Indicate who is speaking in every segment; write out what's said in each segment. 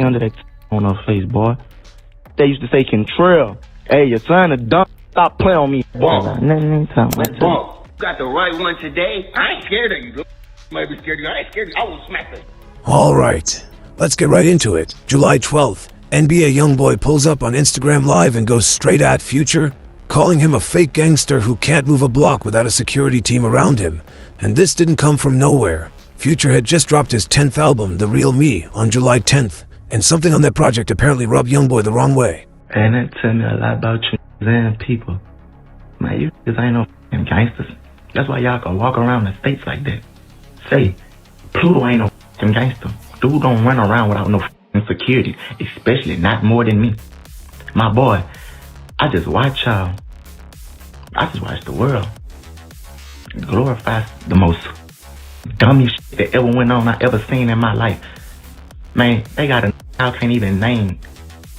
Speaker 1: under that on her face, boy. They used to say, Contrell, hey, your son a dumb. Stop playing on me.
Speaker 2: Bump.
Speaker 1: Let's
Speaker 2: bump. You got the right one today. I ain't scared of you. You might be scared of you. I ain't scared of you. I will smack it.
Speaker 3: All right, let's get right into it. July 12th, NBA YoungBoy pulls up on Instagram Live and goes straight at Future, calling him a fake gangster who can't move a block without a security team around him. And this didn't come from nowhere. Future had just dropped his 10th album, The Real Me, on July 10th, and something on that project apparently rubbed YoungBoy the wrong way.
Speaker 1: And that tell me a lot about you and people. Man, you just ain't no f***ing gangsters. That's why y'all can walk around the states like that. Say, Pluto ain't no f***ing gangster. Dude don't run around without no f***ing security, especially not more than me. My boy, I just watch y'all. I just watch the world. Glorify the most dumbest shit that ever went on I ever seen in my life. Man, they got a y'all can't even name.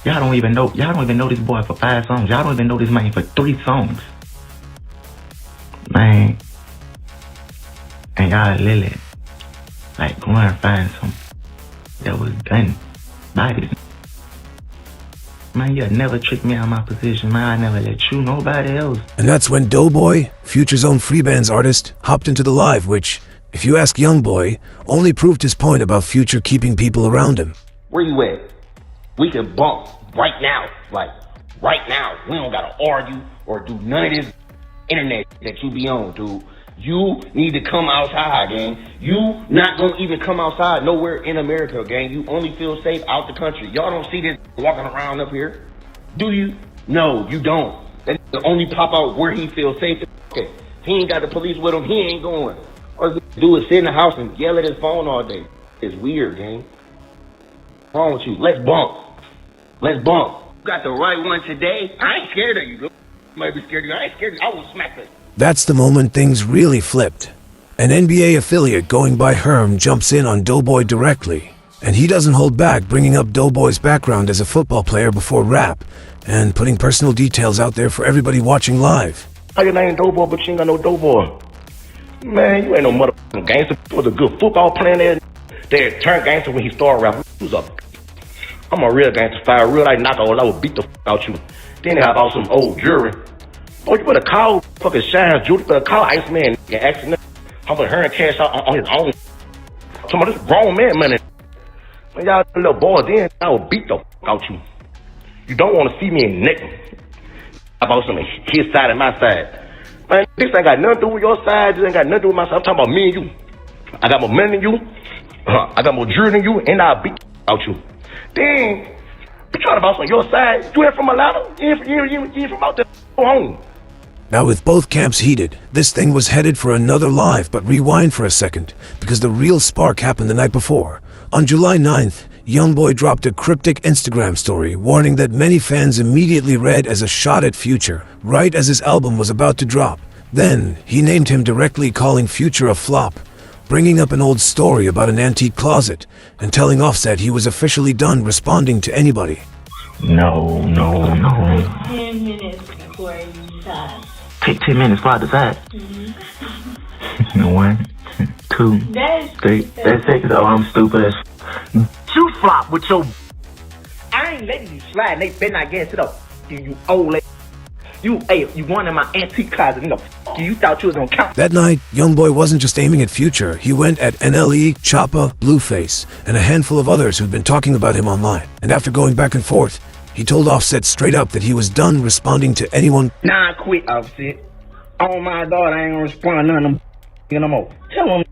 Speaker 1: Y'all don't even know this boy for 5 songs. Y'all don't even know this man for 3 songs. Man. And y'all literally like go and find some that was done by this. Man, you'll never trick me out of my position, man. I never let you, nobody else.
Speaker 3: And that's when Doughboy, Future's own free bands artist, hopped into the live, which, if you ask YoungBoy, only proved his point about Future keeping people around him.
Speaker 2: Where you at? We can bump right now. Like, right now. We don't gotta argue or do none of this internet that you be on, dude. You need to come outside, gang. You not gonna even come outside nowhere in America, gang. You only feel safe out the country. Y'all don't see this walking around up here? Do you? No, you don't. That only pop out where he feels safe. Okay. He ain't got the police with him. He ain't going. All he do is sit in the house and yell at his phone all day. It's weird, gang. What's wrong with you? Let's bump. Let's bump. You got the right one today. I ain't scared of you. You might be scared of you. I ain't scared of you. I will smack it.
Speaker 3: That's the moment things really flipped. An NBA affiliate going by Herm jumps in on Doughboy directly, and he doesn't hold back, bringing up Doughboy's background as a football player before rap, and putting personal details out there for everybody watching live.
Speaker 2: How your name Doughboy, but you ain't got no Doughboy? Man, you ain't no motherfucking gangster. You was a good football player there. They turned gangster when he started rapping. He was I'm a real gangster, fire, real like knock all I would beat the out you. Then they have all some old jewelry. Oh, you better call fucking Shine Judy, better call Iceman and ask him how much her and cash out on his own. Some of this grown man money. When y'all little boy, then I will beat the out you. You don't want to see me in naked. About some his side and my side. Man, this ain't got nothing to do with your side. This ain't got nothing to do with my side. I'm talking about me and you. I got more money than you. I got more jewelry than you, and I'll beat out you. Then, you trying to bounce on your side. You ain't from Atlanta. You ain't from out there. Go home.
Speaker 3: Now with both camps heated, this thing was headed for another live, but rewind for a second, because the real spark happened the night before. On July 9th, YoungBoy dropped a cryptic Instagram story warning that many fans immediately read as a shot at Future, right as his album was about to drop. Then, he named him directly, calling Future a flop, bringing up an old story about an antique closet, and telling Offset he was officially done responding to anybody.
Speaker 1: No.
Speaker 4: 10 minutes before you decide.
Speaker 1: Take 10 minutes before I decide. 1, 2, 3. That's it. Oh, I'm stupid as you flop with your.
Speaker 2: I ain't letting you slide. They better not get it up. You old lady. You won in my antique closet. You thought you was gonna count.
Speaker 3: That night, YoungBoy wasn't just aiming at Future. He went at NLE, Choppa, Blueface, and a handful of others who'd been talking about him online. And after going back and forth, he told Offset straight up that he was done responding to anyone.
Speaker 2: Nah, I quit, Offset. Oh my God, I ain't gonna respond to none of them no more. Tell them.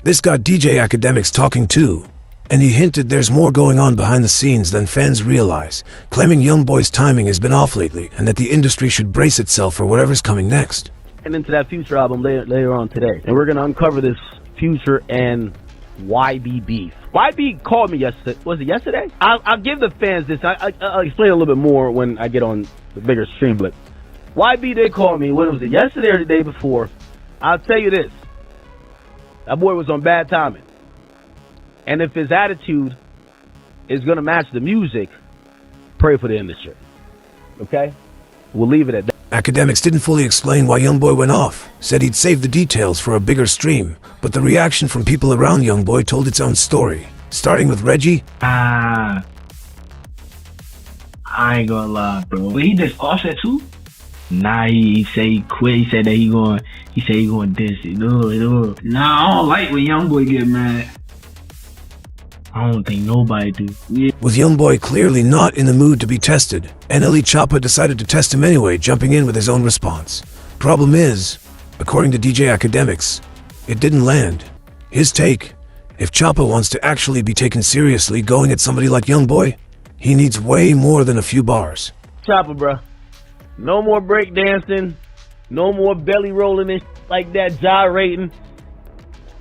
Speaker 3: This got DJ Akademiks talking too, and he hinted there's more going on behind the scenes than fans realize, claiming YoungBoy's timing has been off lately and that the industry should brace itself for whatever's coming next.
Speaker 5: And into that Future album later on today, and we're gonna uncover this Future and YB beef. YB called me yesterday. Was it yesterday? I'll give the fans this. I'll explain a little bit more when I get on the bigger stream. But YB did call me. When was it? Yesterday or the day before? I'll tell you this. That boy was on bad timing. And if his attitude is gonna match the music, pray for the industry. Okay? We'll leave it at that.
Speaker 3: Akademiks didn't fully explain why YoungBoy went off, said he'd save the details for a bigger stream, but the reaction from people around YoungBoy told its own story. starting with Reggie.
Speaker 6: I ain't gonna lie, bro. But he just Offset too? Nah, he say he quit. He said that he going diss it. No. Nah, I don't like when YoungBoy get mad. I don't think nobody do. Yeah.
Speaker 3: With YoungBoy clearly not in the mood to be tested, NLE Choppa decided to test him anyway, jumping in with his own response. Problem is, according to DJ Akademiks, it didn't land. His take, if Choppa wants to actually be taken seriously going at somebody like YoungBoy, he needs way more than a few bars.
Speaker 5: Choppa, bruh. No more breakdancing. No more belly rolling and like that, gyrating.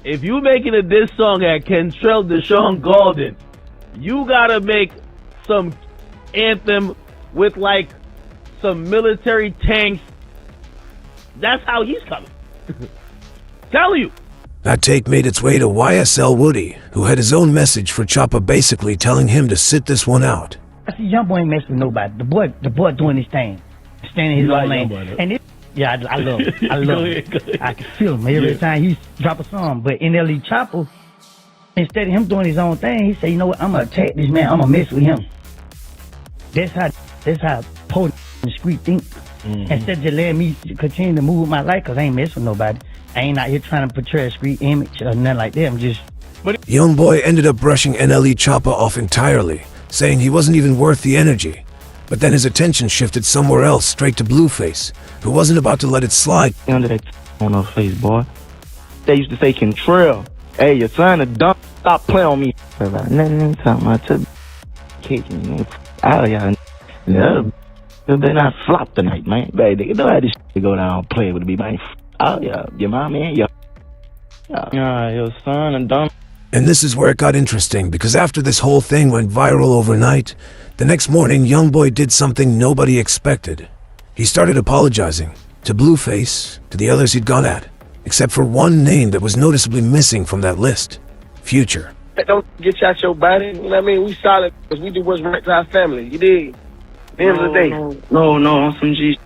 Speaker 5: If you making a diss song at Kentrell Deshaun Golden, you gotta make some anthem with like some military tanks. That's how he's coming. Tell you.
Speaker 3: That take made its way to YSL Woody, who had his own message for Choppa, basically telling him to sit this one out.
Speaker 7: I see YoungBoy ain't messing with nobody. The boy doing his thing, standing his own lane. And it, yeah, I love it. I love it. I can feel him every time he drop a song. But NLE Choppa, instead of him doing his own thing, he said, you know what, I'm gonna attack this man. I'm gonna mess with him. That's how poor and street think. Instead of just letting me continue to move my life, cause I ain't messing with nobody. I ain't out here trying to portray a street image or nothing like that. I'm just.
Speaker 3: YoungBoy ended up brushing NLE Choppa off entirely, saying he wasn't even worth the energy. But then his attention shifted somewhere else, straight to Blueface, who wasn't about to let it slide.
Speaker 1: Under that on her face, boy. They used to say, Kentrell, hey, your son a dumb. Stop playing on me. Nothing talking about to kick me. Out of y'all. No. They not flop tonight, man. Baby, they don't have this shit to go down and play with me, man. Oh, yeah. Your mom, man. Yeah, your son a dumb.
Speaker 3: And this is where it got interesting, because after this whole thing went viral overnight, the next morning YoungBoy did something nobody expected. He started apologizing to Blueface, to the others he'd gone at, except for one name that was noticeably missing from that list: Future.
Speaker 8: Don't get you out your body. You know what I mean? We solid because we do what's right to our family. You dig? At the end of the day.
Speaker 1: No, on some G.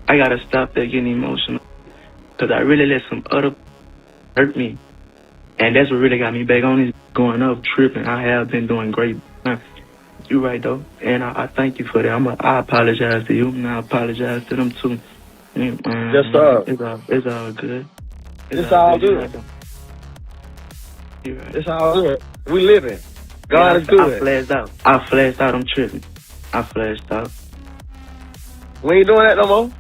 Speaker 1: I gotta stop that getting emotional, because I really let some other hurt me. And that's what really got me back on is going up, tripping. I have been doing great. You're right, though. And I thank you for that. I apologize to you, and I apologize to them, too.
Speaker 8: Yes, sir.
Speaker 1: It's all good.
Speaker 8: It's all good.
Speaker 1: You're right.
Speaker 8: It's all good. We living. God is good.
Speaker 1: I flashed out. I'm tripping. I flashed out.
Speaker 8: We ain't doing that no more.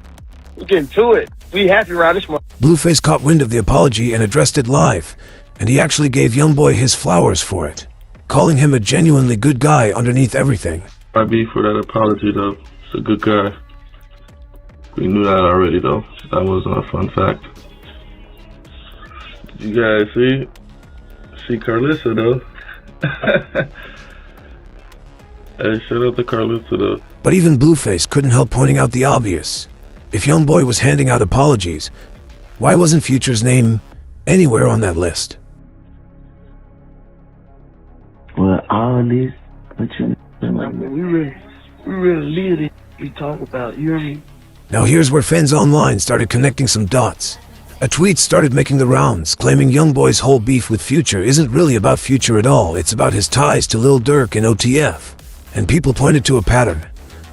Speaker 8: We getting to it. We happy around this month.
Speaker 3: Blueface caught wind of the apology and addressed it live, and he actually gave YoungBoy his flowers for it, calling him a genuinely good guy underneath everything.
Speaker 9: I beef for that apology, though. He's a good guy. We knew that already, though. That wasn't a fun fact. Did you guys see Carlissa, though? Hey, shout out to Carlissa, though.
Speaker 3: But even Blueface couldn't help pointing out the obvious. If YoungBoy was handing out apologies, why wasn't Future's name anywhere on that list?
Speaker 1: Well, all this, but you like, we really live it. We talk about, you hear me?
Speaker 3: Now here's where fans online started connecting some dots. A tweet started making the rounds, claiming YoungBoy's whole beef with Future isn't really about Future at all. It's about his ties to Lil Durk and OTF. And people pointed to a pattern.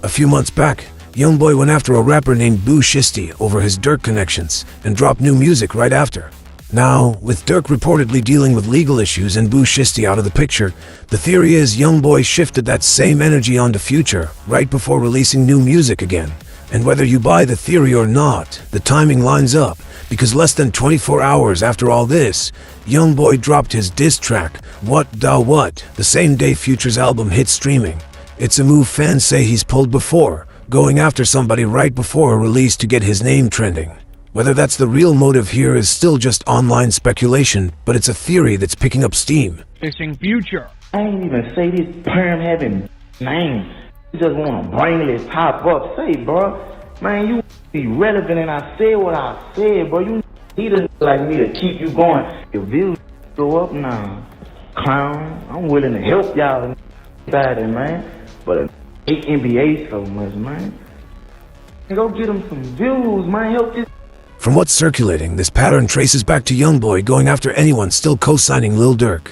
Speaker 3: A few months back, YoungBoy went after a rapper named Boo Shisty over his Durk connections and dropped new music right after. Now, with Durk reportedly dealing with legal issues and Boo Shisty out of the picture, the theory is YoungBoy shifted that same energy onto Future right before releasing new music again. And whether you buy the theory or not, the timing lines up, because less than 24 hours after all this, YoungBoy dropped his diss track, What Da What, the same day Future's album hit streaming. It's a move fans say he's pulled before, going after somebody right before a release to get his name trending. Whether that's the real motive here is still just online speculation, but it's a theory that's picking up steam.
Speaker 7: Fishing Future.
Speaker 1: I ain't even say this perm having name. You just want to brainless pop up. Say, bro, man, you be relevant, and I said what I said, bro. You need a like me to keep you going. Your views go up now. Clown, I'm willing to help y'all about it, man. But hate NBA so much, man. Go get them some views, man. Help this.
Speaker 3: From what's circulating, this pattern traces back to YoungBoy going after anyone still co-signing Lil Durk.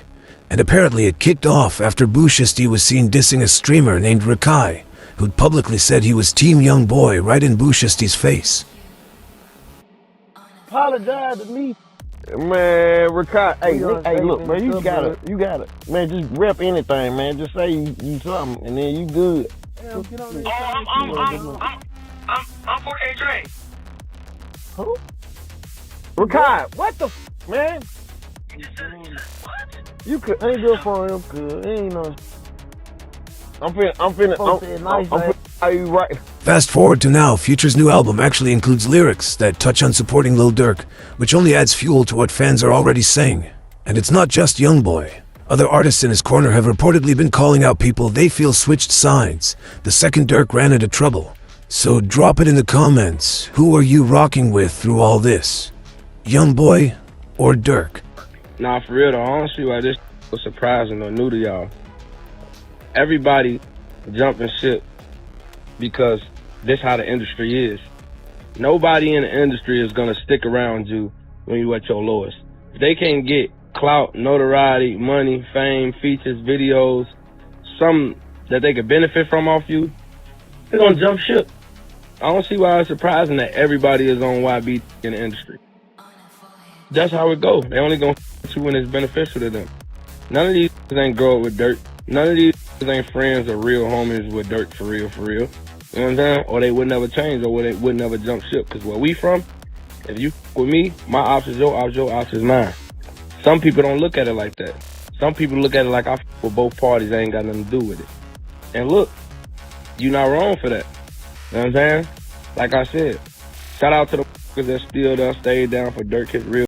Speaker 3: And apparently it kicked off after Booshisty was seen dissing a streamer named Rakai, who'd publicly said he was Team YoungBoy right in Booshisty's face.
Speaker 8: Apologize to me. Man, Rakai, hey, look, man, you gotta, man, just rep anything, man. Just say you something, and then you good.
Speaker 2: I'm for A-Train.
Speaker 8: Who? Rakai, what the man?
Speaker 2: What?
Speaker 8: You could ain't good for him, good. Ain't no. I'm finna, are you right?
Speaker 3: Fast forward to now, Future's new album actually includes lyrics that touch on supporting Lil Durk, which only adds fuel to what fans are already saying. And it's not just YoungBoy. Other artists in his corner have reportedly been calling out people they feel switched sides the second Durk ran into trouble. So drop it in the comments. Who are you rocking with through all this? YoungBoy or Durk?
Speaker 10: Nah, for real though, I don't see why this was surprising or new to y'all. Everybody jumping ship because this how the industry is. Nobody in the industry is gonna stick around you when you at your lowest. If they can't get clout, notoriety, money, fame, features, videos, something that they could benefit from off you, they're gonna jump ship. I don't see why it's surprising that everybody is on YB in the industry. That's how it goes. They only gonna f you when it's beneficial to them. None of these ain't grow up with Durk. None of these ain't friends or real homies with Durk for real, for real. You know what I'm saying? Or they would never change, or they would never jump ship. Because where we from, if you with me, my ops is your ops is mine. Some people don't look at it like that. Some people look at it like I with both parties, I ain't got nothing to do with it. And look, you not wrong for that. You know what I'm saying? Like I said, shout out to the that still done stayed down for Durk, his real